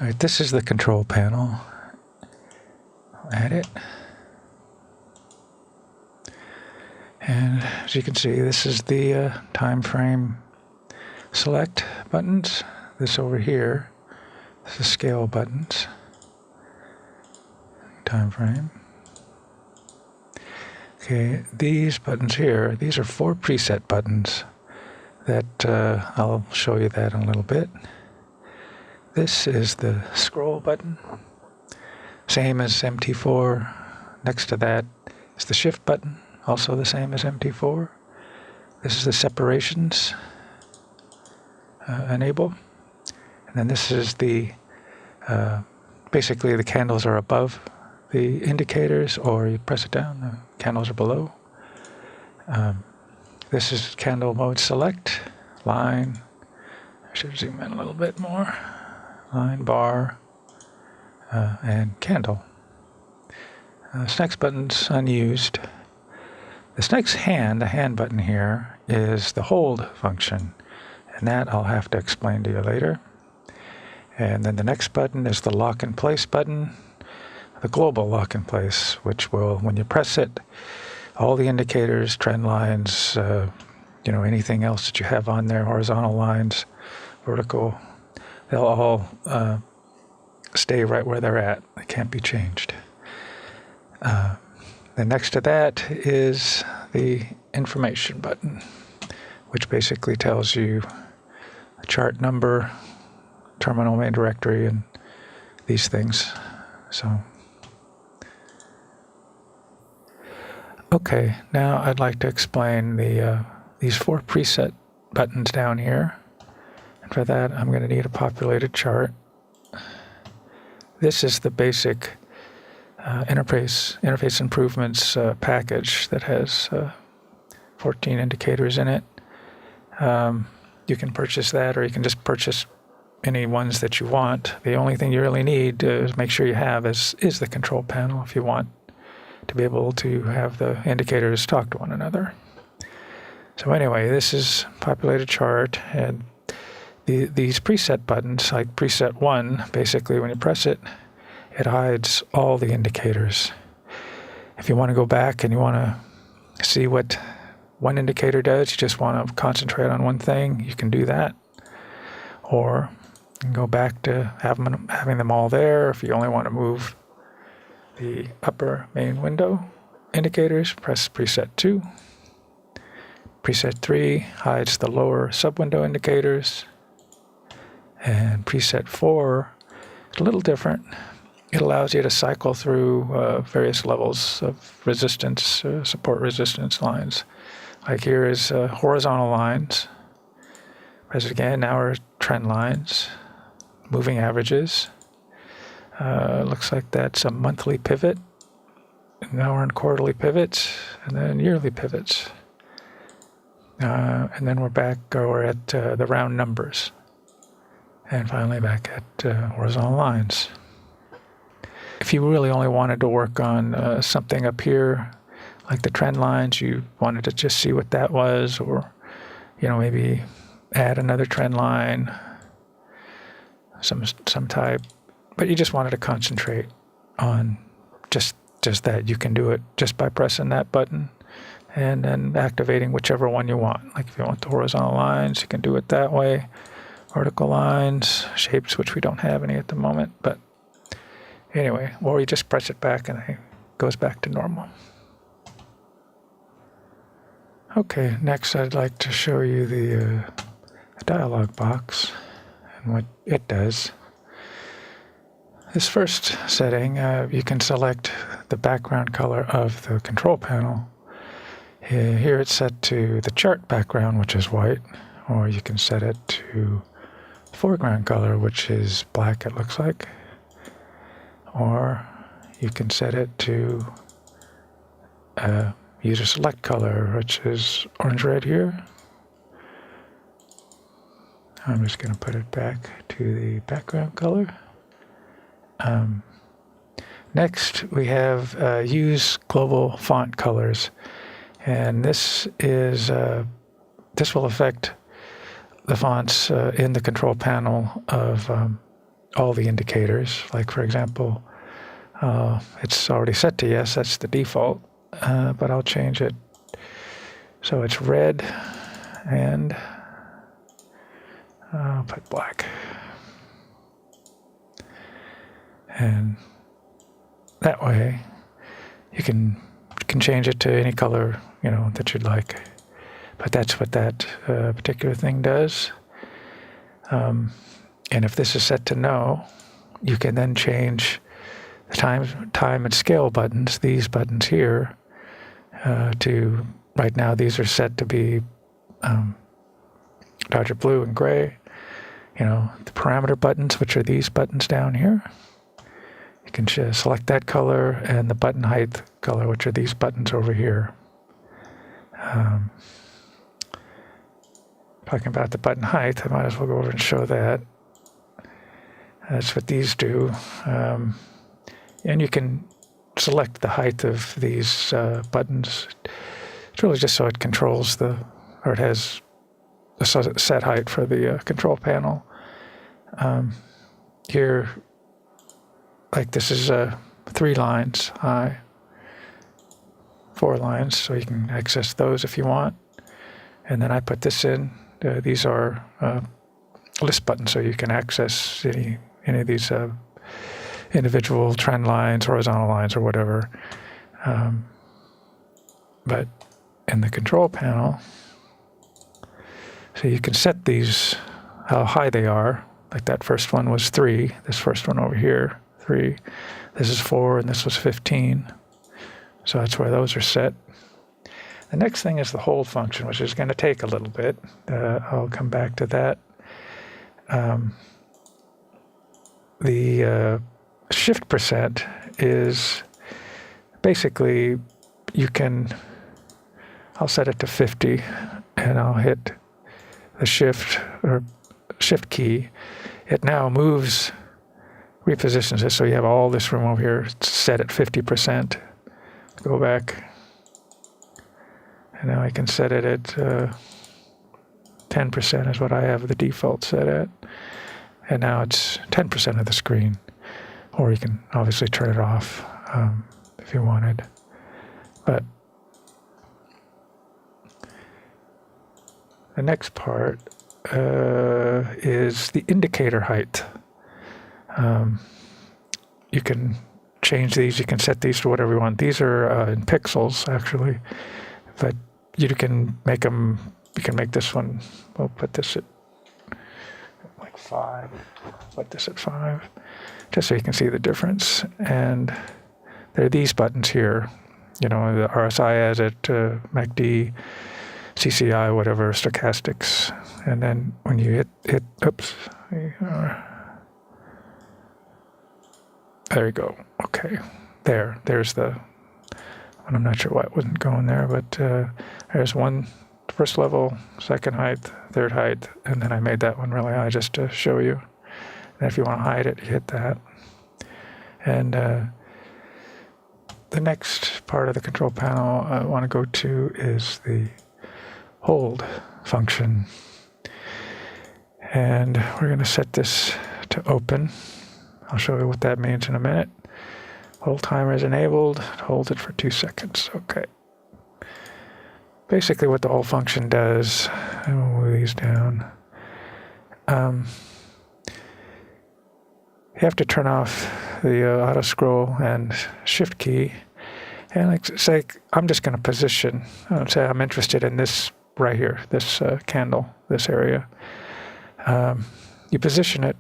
All right, this is the control panel. I'll add it. And as you can see, this is the Timeframe Select buttons. This over here, this is scale buttons. Timeframe. Okay, these buttons here, these are 4 preset buttons that I'll show you that in a little bit. This is the scroll button, same as MT4. Next to that is the shift button, also the same as MT4. This is the separations enable. And then this is the, basically the candles are above the indicators, or you press it down, the candles are below. This is candle mode select, line. I should zoom in a little bit more. Line, bar, and candle. This next button's unused. This next hand, the hand button here, is the hold function, and that I'll have to explain to you later. And then the next button is the lock in place button, the global lock in place, which will, when you press it, all the indicators, trend lines, anything else that you have on there, horizontal lines, vertical, they'll all stay right where they're at. They can't be changed. Then next to that is the information button, which basically tells you the chart number, terminal main directory, and these things. So, okay, now I'd like to explain these 4 preset buttons down here. And for that, I'm going to need a populated chart. This is the basic Interface Improvements package that has 14 indicators in it. You can purchase that, or you can just purchase any ones that you want. The only thing you really need to make sure you have is the control panel if you want to be able to have the indicators talk to one another. So anyway, this is populated chart, and these preset buttons, like preset 1, basically when you press it, it hides all the indicators. If you want to go back and you want to see what one indicator does, you just want to concentrate on one thing, you can do that. Or you can go back to having them all there. If you only want to move the upper main window indicators, press preset 2. Preset 3 hides the lower subwindow indicators. And preset 4 is a little different. It allows you to cycle through various levels of resistance, support resistance lines. Like here is horizontal lines. Press it again, now are trend lines, moving averages. Looks like that's a monthly pivot. And now we're in quarterly pivots, and then yearly pivots. And then we're at the round numbers. And finally back at horizontal lines. If you really only wanted to work on something up here, like the trend lines, you wanted to just see what that was, or maybe add another trend line, some type, but you just wanted to concentrate on just that. You can do it just by pressing that button and then activating whichever one you want. Like if you want the horizontal lines, you can do it that way. Vertical lines, shapes, which we don't have any at the moment, but anyway, or you just press it back and it goes back to normal. Okay, next I'd like to show you the dialog box and what it does. This first setting, you can select the background color of the control panel. Here it's set to the chart background, which is white, or you can set it to foreground color, which is black, it looks like. Or you can set it to user select color, which is orange-red here. I'm just going to put it back to the background color. Next, we have use global font colors, and this will affect the fonts in the control panel of all the indicators. Like, for example, it's already set to yes, that's the default, but I'll change it so it's red, and I'll put black. And that way you can change it to any color, that you'd like. But that's what that particular thing does. And if this is set to no, you can then change the time and scale buttons, these buttons here, to, right now these are set to be Dodger blue and gray. The parameter buttons, which are these buttons down here. You can select that color, and the button height color, which are these buttons over here. Talking about the button height, I might as well go over and show that. That's what these do. And you can select the height of these buttons. It's really just so it controls or it has a set height for the control panel. Here, like this is 3 lines high, 4 lines, so you can access those if you want. And then I put this in. These are list buttons, so you can access any of these individual trend lines, horizontal lines, or whatever. But in the control panel, so you can set these, how high they are. Like that first one was 3. This first one over here, 3. This is 4, and this was 15. So that's where those are set. The next thing is the hold function, which is going to take a little bit. I'll come back to that. The shift percent is basically, I'll set it to 50, and I'll hit the shift key. It now repositions it, so you have all this room over here set at 50%. Go back. And now I can set it at 10% is what I have the default set at. And now it's 10% of the screen. Or you can obviously turn it off if you wanted. But the next part is the indicator height. You can change these. You can set these to whatever you want. These are in pixels, actually. But you can make them, you can make this one, we'll put this at like 5, put this at 5, just so you can see the difference. And there are these buttons here, the RSI has it, MACD, CCI, whatever, stochastics. And then when you hit oops, there you go, okay. There's the, I'm not sure why it wasn't going there, but there's one first level, second height, third height, and then I made that one really high just to show you. And if you want to hide it, you hit that. And the next part of the control panel I want to go to is the hold function. And we're going to set this to open. I'll show you what that means in a minute. Hold timer is enabled. It holds it for 2 seconds. Okay. Basically what the hold function does, and we'll move these down. You have to turn off the auto scroll and shift key. And say I'm just going to position. Say I'm interested in this right here, this candle, this area. You position it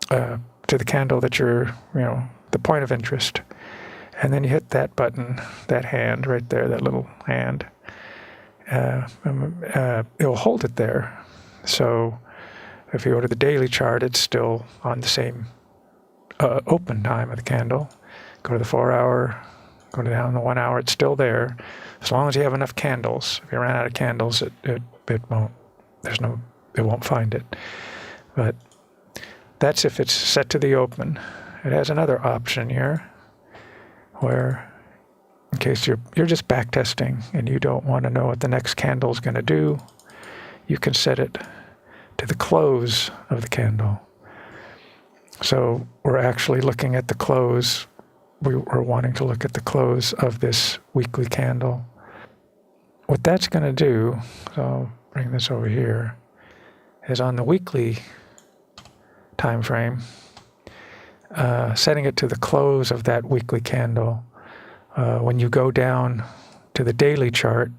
to the candle that you're, the point of interest. And then you hit that button, that hand right there, that little hand. It will hold it there. So if you go to the daily chart, it's still on the same open time of the candle. Go to the 4 hour, go down the 1 hour, it's still there. As long as you have enough candles. If you run out of candles, it won't, it won't find it. But that's if it's set to the open. It has another option here where, in case you're just back testing and you don't want to know what the next candle is going to do, you can set it to the close of the candle. So we're actually looking at the close. We're wanting to look at the close of this weekly candle. What that's going to do, so I'll bring this over here, is on the weekly time frame, setting it to the close of that weekly candle. When you go down to the daily chart,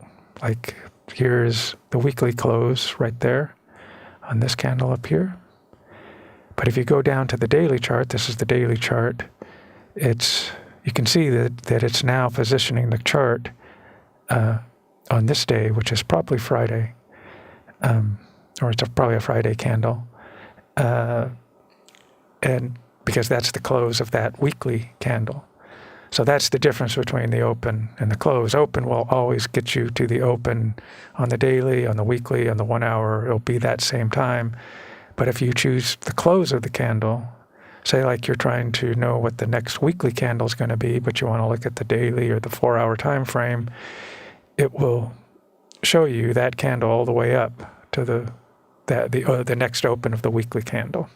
like here's the weekly close right there on this candle up here. But if you go down to the daily chart, this is the daily chart, you can see that it's now positioning the chart on this day, which is probably Friday, or it's probably a Friday candle, and because that's the close of that weekly candle. So that's the difference between the open and the close. Open will always get you to the open on the daily, on the weekly, on the 1 hour. It'll be that same time. But if you choose the close of the candle, say like you're trying to know what the next weekly candle is going to be, but you want to look at the daily or the 4-hour time frame, it will show you that candle all the way up to the next open of the weekly candle.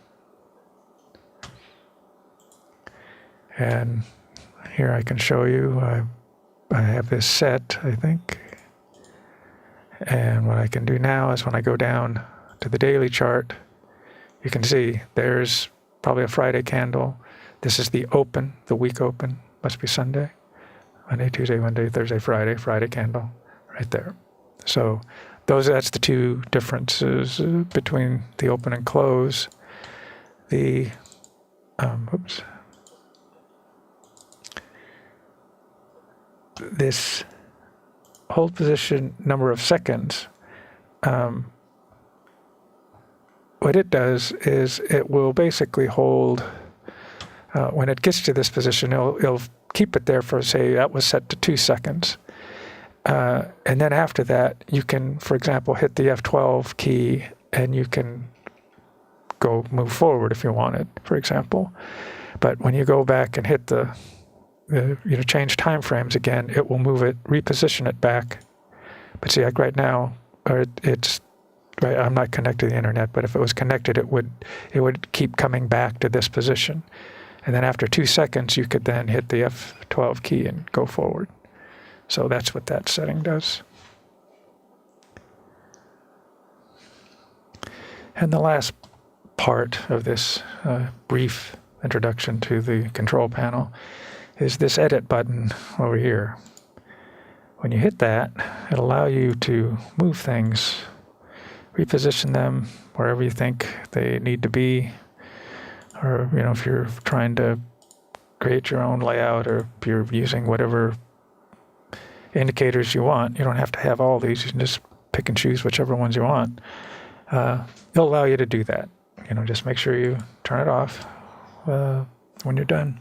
And here I can show you, I have this set, I think. And what I can do now is when I go down to the daily chart, you can see there's probably a Friday candle. This is the open, the week open, must be Sunday. Monday, Tuesday, Wednesday, Thursday, Friday candle, right there. So that's the two differences between the open and close. This hold position number of seconds, what it does is it will basically hold, when it gets to this position, it'll keep it there for, say, that was set to 2 seconds. And then after that, you can, for example, hit the F12 key and you can move forward if you wanted, for example. But when you go back and hit change time frames again, it will move it, reposition it back. But see, like right now, it's right. I'm not connected to the internet, but if it was connected, it would keep coming back to this position. And then after 2 seconds, you could then hit the F12 key and go forward. So that's what that setting does. And the last part of this brief introduction to the control panel is this edit button over here. When you hit that, it'll allow you to move things, reposition them wherever you think they need to be, or if you're trying to create your own layout, or if you're using whatever indicators you want. You don't have to have all these. You can just pick and choose whichever ones you want. It'll allow you to do that. Just make sure you turn it off when you're done.